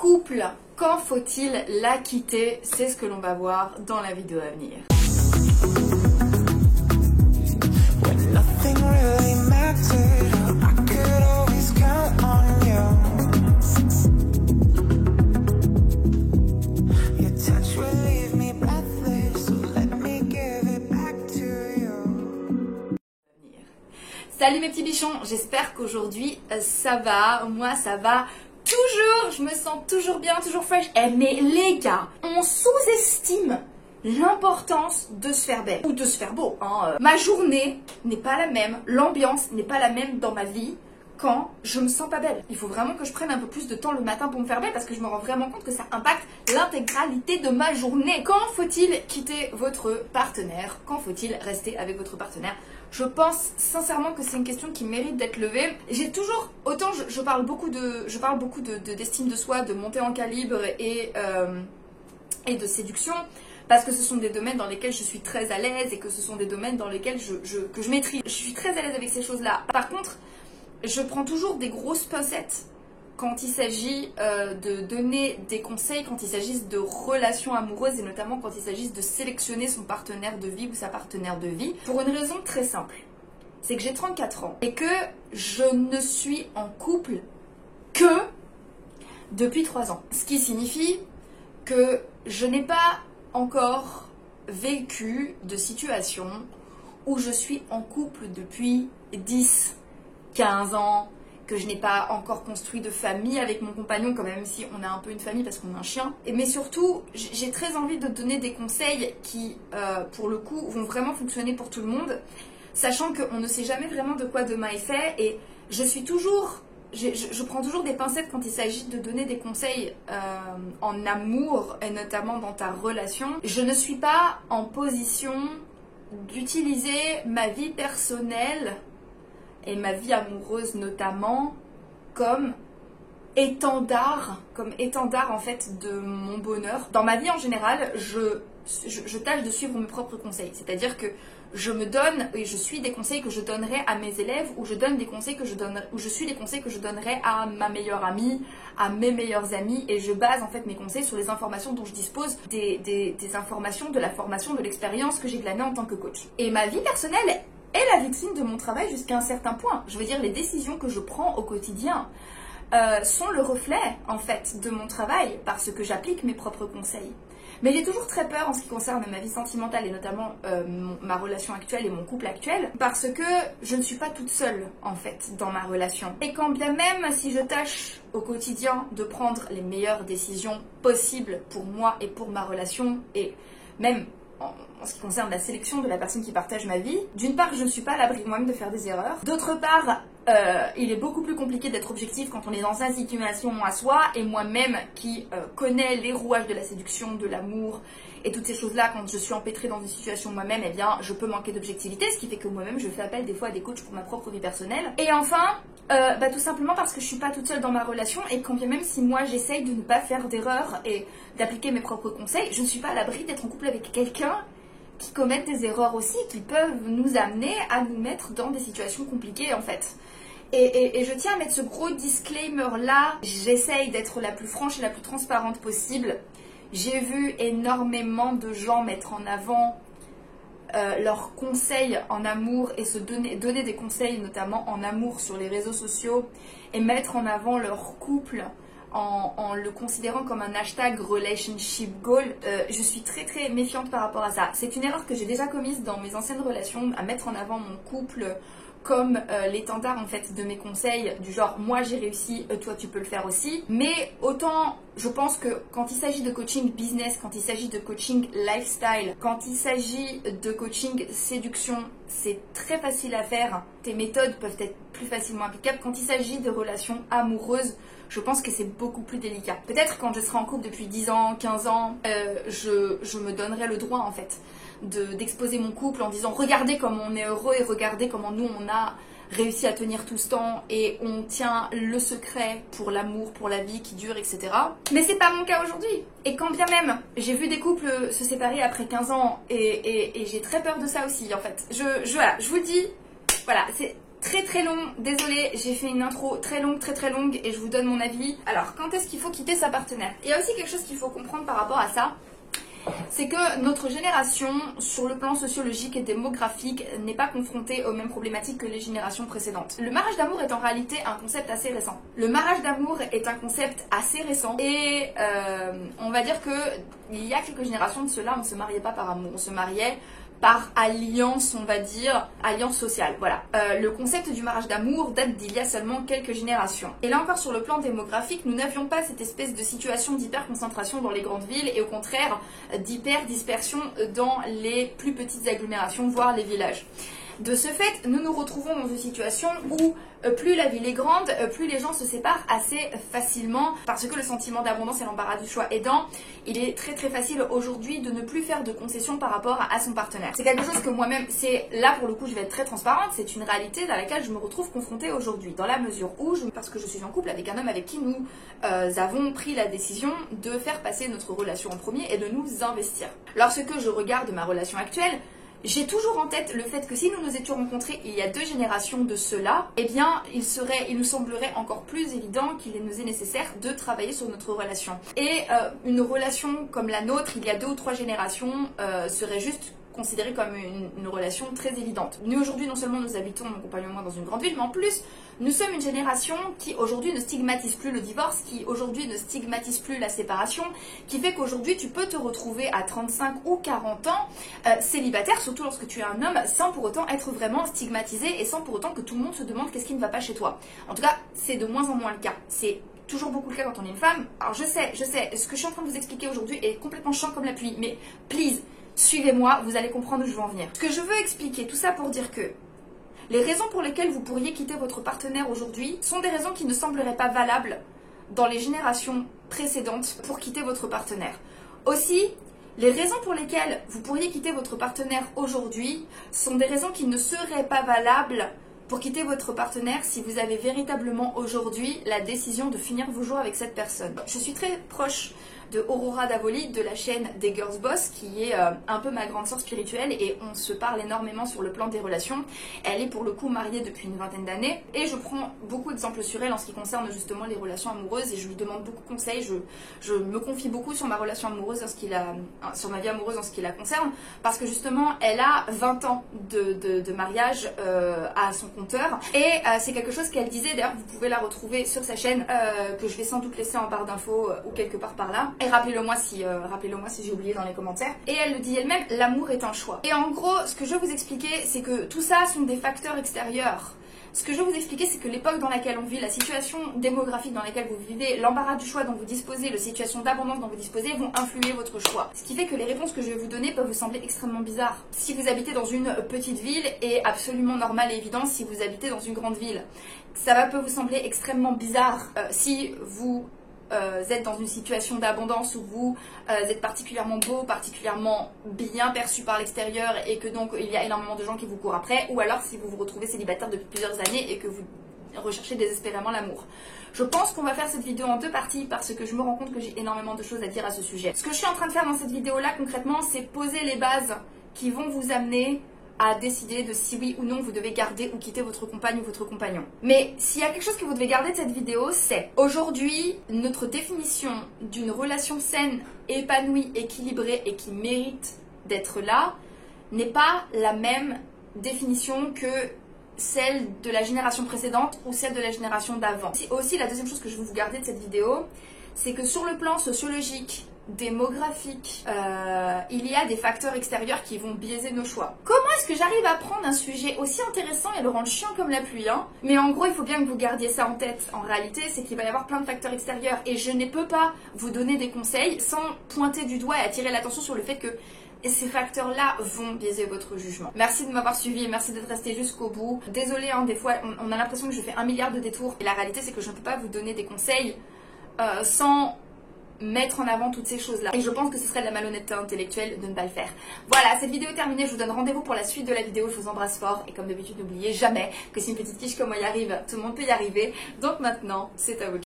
couple, quand faut-il la quitter? C'est ce que l'on va voir dans la vidéo à venir. Salut mes petits bichons, j'espère qu'aujourd'hui ça va, moi ça va toujours, je me sens toujours bien, toujours fraîche. Mais les gars, on sous-estime l'importance de se faire belle ou de se faire beau. Ma journée n'est pas la même, l'ambiance n'est pas la même dans ma vie quand je me sens pas belle. Il faut vraiment que je prenne un peu plus de temps le matin pour me faire belle parce que je me rends vraiment compte que ça impacte l'intégralité de ma journée. Quand faut-il quitter votre partenaire? Quand faut-il rester avec votre partenaire? Je pense sincèrement que c'est une question qui mérite d'être levée. J'ai toujours, autant je parle beaucoup d'estime de soi, de montée en calibre et de séduction, parce que ce sont des domaines dans lesquels je suis très à l'aise et que ce sont des domaines dans lesquels que je maîtrise. Je suis très à l'aise avec ces choses-là. Par contre, je prends toujours des grosses pincettes quand il s'agit de donner des conseils, quand il s'agit de relations amoureuses et notamment quand il s'agit de sélectionner son partenaire de vie ou sa partenaire de vie, pour une raison très simple. C'est que j'ai 34 ans et que je ne suis en couple que depuis 3 ans. Ce qui signifie que je n'ai pas encore vécu de situation où je suis en couple depuis 10, 15 ans, que je n'ai pas encore construit de famille avec mon compagnon, quand même si on a un peu une famille parce qu'on a un chien. Mais surtout, j'ai très envie de donner des conseils qui, pour le coup, vont vraiment fonctionner pour tout le monde, sachant qu'on ne sait jamais vraiment de quoi demain est fait. Et je suis toujours... Je prends toujours des pincettes quand il s'agit de donner des conseils en amour, et notamment dans ta relation. Je ne suis pas en position d'utiliser ma vie personnelle et ma vie amoureuse notamment comme étendard en fait de mon bonheur. Dans ma vie en général, je tâche de suivre mes propres conseils, c'est-à-dire que je me donne et je suis des conseils que je donnerai à mes élèves, ou je donne des conseils que je donnerai, ou je suis des conseils que je donnerai à ma meilleure amie, à mes meilleurs amis, et je base en fait mes conseils sur les informations dont je dispose, des informations, de la formation, de l'expérience que j'ai glanée en tant que coach. Et ma vie personnelle est la vitrine de mon travail jusqu'à un certain point. Je veux dire, les décisions que je prends au quotidien sont le reflet en fait de mon travail parce que j'applique mes propres conseils. Mais j'ai toujours très peur en ce qui concerne ma vie sentimentale et notamment ma relation actuelle et mon couple actuel, parce que je ne suis pas toute seule en fait dans ma relation. Et quand bien même si je tâche au quotidien de prendre les meilleures décisions possibles pour moi et pour ma relation, et même en ce qui concerne la sélection de la personne qui partage ma vie, d'une part je ne suis pas à l'abri moi-même de faire des erreurs, d'autre part il est beaucoup plus compliqué d'être objectif quand on est dans sa situation à soi, et moi-même qui connais les rouages de la séduction, de l'amour et toutes ces choses-là, quand je suis empêtrée dans une situation moi-même, eh bien je peux manquer d'objectivité, ce qui fait que moi-même je fais appel des fois à des coachs pour ma propre vie personnelle. Et enfin, tout simplement parce que je suis pas toute seule dans ma relation, et quand bien même si moi j'essaye de ne pas faire d'erreurs et d'appliquer mes propres conseils, je ne suis pas à l'abri d'être en couple avec quelqu'un qui commettent des erreurs aussi, qui peuvent nous amener à nous mettre dans des situations compliquées en fait. Et je tiens à mettre ce gros disclaimer là, j'essaye d'être la plus franche et la plus transparente possible. J'ai vu énormément de gens mettre en avant leurs conseils en amour et donner des conseils notamment en amour sur les réseaux sociaux et mettre en avant leur couple en le considérant comme un hashtag relationship goal. Je suis très très méfiante par rapport à ça. C'est une erreur que j'ai déjà commise dans mes anciennes relations, à mettre en avant mon couple comme l'étendard en fait de mes conseils, du genre moi j'ai réussi, toi tu peux le faire aussi. Mais autant je pense que quand il s'agit de coaching business, quand il s'agit de coaching lifestyle, quand il s'agit de coaching séduction, c'est très facile à faire, tes méthodes peuvent être plus facilement applicables. Quand il s'agit de relations amoureuses, je pense que c'est beaucoup plus délicat. Peut-être quand je serai en couple depuis 10 ans, 15 ans, je me donnerai le droit en fait d'exposer mon couple en disant regardez comme on est heureux et regardez comment nous on a réussi à tenir tout ce temps et on tient le secret pour l'amour, pour la vie qui dure, etc. Mais c'est pas mon cas aujourd'hui. Et quand bien même j'ai vu des couples se séparer après 15 ans et j'ai très peur de ça aussi en fait. Voilà, je vous le dis, voilà, très long, désolée, j'ai fait une intro très longue et je vous donne mon avis. Alors, quand est-ce qu'il faut quitter sa partenaire? Il y a aussi quelque chose qu'il faut comprendre par rapport à ça. C'est que notre génération, sur le plan sociologique et démographique, n'est pas confrontée aux mêmes problématiques que les générations précédentes. Le mariage d'amour est en réalité un concept assez récent. Le mariage d'amour est un concept assez récent et on va dire que il y a quelques générations de cela, on ne se mariait pas par amour, on se mariait par alliance, on va dire, alliance sociale, voilà. Le concept du mariage d'amour date d'il y a seulement quelques générations. Et là encore, sur le plan démographique, nous n'avions pas cette espèce de situation d'hyper-concentration dans les grandes villes et au contraire d'hyper-dispersion dans les plus petites agglomérations, voire les villages. De ce fait, nous nous retrouvons dans une situation où plus la ville est grande, plus les gens se séparent assez facilement parce que le sentiment d'abondance et l'embarras du choix aidant, il est très facile aujourd'hui de ne plus faire de concessions par rapport à son partenaire. C'est quelque chose que moi-même, c'est là pour le coup je vais être très transparente, c'est une réalité dans laquelle je me retrouve confrontée aujourd'hui, dans la mesure où, parce que je suis en couple avec un homme avec qui nous avons pris la décision de faire passer notre relation en premier et de nous investir. Lorsque je regarde ma relation actuelle, j'ai toujours en tête le fait que si nous nous étions rencontrés il y a 2 générations de cela, eh bien il nous semblerait encore plus évident qu'il nous est nécessaire de travailler sur notre relation. Et une relation comme la nôtre, il y a 2 ou 3 générations, serait juste considérée comme une relation très évidente. Nous aujourd'hui, non seulement nous habitons, mon compagnon et moi, dans une grande ville, mais en plus, nous sommes une génération qui aujourd'hui ne stigmatise plus le divorce, qui aujourd'hui ne stigmatise plus la séparation, qui fait qu'aujourd'hui tu peux te retrouver à 35 ou 40 ans célibataire, surtout lorsque tu es un homme, sans pour autant être vraiment stigmatisé et sans pour autant que tout le monde se demande qu'est-ce qui ne va pas chez toi. En tout cas, c'est de moins en moins le cas. C'est toujours beaucoup le cas quand on est une femme. Alors je sais, ce que je suis en train de vous expliquer aujourd'hui est complètement chiant comme la pluie, mais please, suivez-moi, vous allez comprendre où je veux en venir. Ce que je veux expliquer, tout ça pour dire que les raisons pour lesquelles vous pourriez quitter votre partenaire aujourd'hui sont des raisons qui ne sembleraient pas valables dans les générations précédentes pour quitter votre partenaire. Aussi, les raisons pour lesquelles vous pourriez quitter votre partenaire aujourd'hui sont des raisons qui ne seraient pas valables pour quitter votre partenaire si vous avez véritablement aujourd'hui la décision de finir vos jours avec cette personne. Je suis très proche de Aurora Davoli de la chaîne des Girls Boss qui est un peu ma grande sœur spirituelle et on se parle énormément sur le plan des relations. Elle est pour le coup mariée depuis une vingtaine d'années et je prends beaucoup d'exemples sur elle en ce qui concerne justement les relations amoureuses et je lui demande beaucoup de conseils. Je me confie beaucoup sur ma relation amoureuse sur ma vie amoureuse en ce qui la concerne parce que justement elle a 20 ans de mariage à son compteur et c'est quelque chose qu'elle disait, d'ailleurs vous pouvez la retrouver sur sa chaîne que je vais sans doute laisser en barre d'infos ou quelque part par là. Et rappelez-le-moi si j'ai oublié dans les commentaires. Et elle le dit elle-même, l'amour est un choix. Et en gros, ce que je vais vous expliquer, c'est que tout ça sont des facteurs extérieurs. Ce que je vais vous expliquer, c'est que l'époque dans laquelle on vit, la situation démographique dans laquelle vous vivez, l'embarras du choix dont vous disposez, la situation d'abondance dont vous disposez vont influer votre choix. Ce qui fait que les réponses que je vais vous donner peuvent vous sembler extrêmement bizarres. Si vous habitez dans une petite ville et absolument normal et évident si vous habitez dans une grande ville. Ça peut vous sembler extrêmement bizarre si vous êtes dans une situation d'abondance où vous êtes particulièrement beau, particulièrement bien perçu par l'extérieur et que donc il y a énormément de gens qui vous courent après, ou alors si vous vous retrouvez célibataire depuis plusieurs années et que vous recherchez désespérément l'amour. Je pense qu'on va faire cette vidéo en 2 parties parce que je me rends compte que j'ai énormément de choses à dire à ce sujet. Ce que je suis en train de faire dans cette vidéo là concrètement, c'est poser les bases qui vont vous amener à décider de si oui ou non vous devez garder ou quitter votre compagne ou votre compagnon. Mais s'il y a quelque chose que vous devez garder de cette vidéo, c'est aujourd'hui notre définition d'une relation saine, épanouie, équilibrée et qui mérite d'être là n'est pas la même définition que celle de la génération précédente ou celle de la génération d'avant. Aussi, la deuxième chose que je veux vous garder de cette vidéo, c'est que sur le plan sociologique, démographique, il y a des facteurs extérieurs qui vont biaiser nos choix. Comment est-ce que j'arrive à prendre un sujet aussi intéressant et le rendre chiant comme la pluie, hein? Mais en gros, il faut bien que vous gardiez ça en tête. En réalité, c'est qu'il va y avoir plein de facteurs extérieurs et je ne peux pas vous donner des conseils sans pointer du doigt et attirer l'attention sur le fait que ces facteurs-là vont biaiser votre jugement. Merci de m'avoir suivi et merci d'être resté jusqu'au bout. Désolée, hein, des fois, on a l'impression que je fais 1 milliard de détours et la réalité, c'est que je ne peux pas vous donner des conseils sans mettre en avant toutes ces choses-là. Et je pense que ce serait de la malhonnêteté intellectuelle de ne pas le faire. Voilà, cette vidéo est terminée. Je vous donne rendez-vous pour la suite de la vidéo. Je vous embrasse fort. Et comme d'habitude, n'oubliez jamais que si une petite quiche comme moi y arrive, tout le monde peut y arriver. Donc maintenant, c'est à vous.